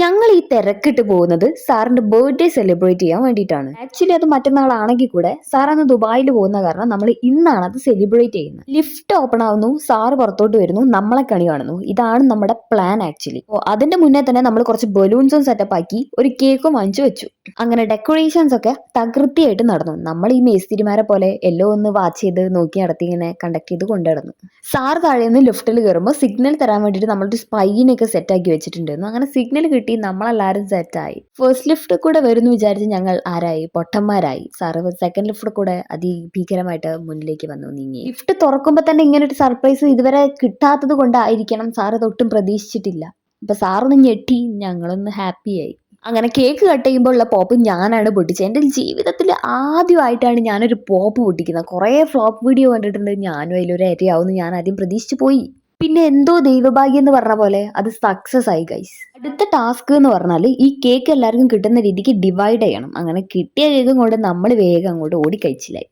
ഞങ്ങൾ ഈ തിരക്കിട്ട് പോകുന്നത് സാറിന്റെ ബർത്ത്ഡേ സെലിബ്രേറ്റ് ചെയ്യാൻ വേണ്ടിയിട്ടാണ്. ആക്ച്വലി അത് മറ്റന്നാളാണെങ്കിൽ കൂടെ സാർ അന്ന് ദുബായിൽ പോകുന്ന കാരണം നമ്മൾ ഇന്നാണ് അത് സെലിബ്രേറ്റ് ചെയ്യുന്നത്. ലിഫ്റ്റ് ഓപ്പൺ ആവുന്നു, സാറ് പുറത്തോട്ട് വരുന്നു, നമ്മളെ കണി കാണുന്നു. ഇതാണ് നമ്മുടെ പ്ലാൻ ആക്ച്വലി. അതിന്റെ മുന്നേ തന്നെ നമ്മൾ കുറച്ച് ബലൂൺസും സെറ്റപ്പ് ആക്കി ഒരു കേക്കും വാങ്ങിച്ചു വെച്ചു. അങ്ങനെ ഡെക്കറേഷൻസ് ഒക്കെ തകൃതിയായിട്ട് നടന്നു. നമ്മൾ ഈ മേസ്തിരിമാരെ പോലെ എല്ലോ ഒന്ന് വാച്ച് ചെയ്ത് നോക്കി നടത്തി ഇങ്ങനെ കണ്ടക്ട് ചെയ്ത് കൊണ്ടുനടന്നു. സാർ താഴെ നിന്ന് ലിഫ്റ്റിൽ കയറുമ്പോൾ സിഗ്നൽ തരാൻ വേണ്ടിയിട്ട് നമ്മളൊരു സ്പൈനൊക്കെ സെറ്റ് ആക്കി വെച്ചിട്ടുണ്ടായിരുന്നു. അങ്ങനെ സിഗ്നൽ കിട്ടി, നമ്മളെല്ലാവരും സെറ്റായി. ഫസ്റ്റ് ലിഫ്റ്റ് കൂടെ വരുന്നു വിചാരിച്ച് ഞങ്ങൾ ആരായി, പൊട്ടന്മാരായി. സാറ് സെക്കൻഡ് ലിഫ്റ്റ് കൂടെ അതിഭീകരമായിട്ട് മുന്നിലേക്ക് വന്നു നീങ്ങി. ലിഫ്റ്റ് തുറക്കുമ്പോൾ തന്നെ ഇങ്ങനെ ഒരു സർപ്രൈസ് ഇതുവരെ കിട്ടാത്തത് കൊണ്ടായിരിക്കണം സാറ് തൊട്ടും പ്രതീക്ഷിച്ചിട്ടില്ല. അപ്പൊ സാറൊന്ന് ഞെട്ടി, ഞങ്ങളൊന്ന് ഹാപ്പിയായി. അങ്ങനെ കേക്ക് കട്ട് ചെയ്യുമ്പോൾ ഉള്ള പോപ്പ് ഞാനാണ് പൊട്ടിച്ചത്. എൻ്റെ ജീവിതത്തിൽ ആദ്യമായിട്ടാണ് ഞാനൊരു പോപ്പ് പൊട്ടിക്കുന്നത്. കുറേ ഫ്ലോപ്പ് വീഡിയോ കണ്ടിട്ടുണ്ട്, ഞാനും അതിലൊരു ഇരയാവുമെന്ന് ഞാൻ ആദ്യം പ്രതീക്ഷിച്ചു പോയി. പിന്നെ എന്തോ ദൈവഭാഗ്യം എന്ന് പറഞ്ഞ പോലെ അത് സക്സസ് ആയി ഗൈസ്. അടുത്ത ടാസ്ക് എന്ന് പറഞ്ഞാൽ ഈ കേക്ക് എല്ലാവർക്കും കിട്ടുന്ന രീതിക്ക് ഡിവൈഡ് ചെയ്യണം. അങ്ങനെ കിട്ടിയ കേക്കും കൊണ്ട് നമ്മൾ വേഗം അങ്ങോട്ട് ഓടിക്കഴിച്ചില്ലായി.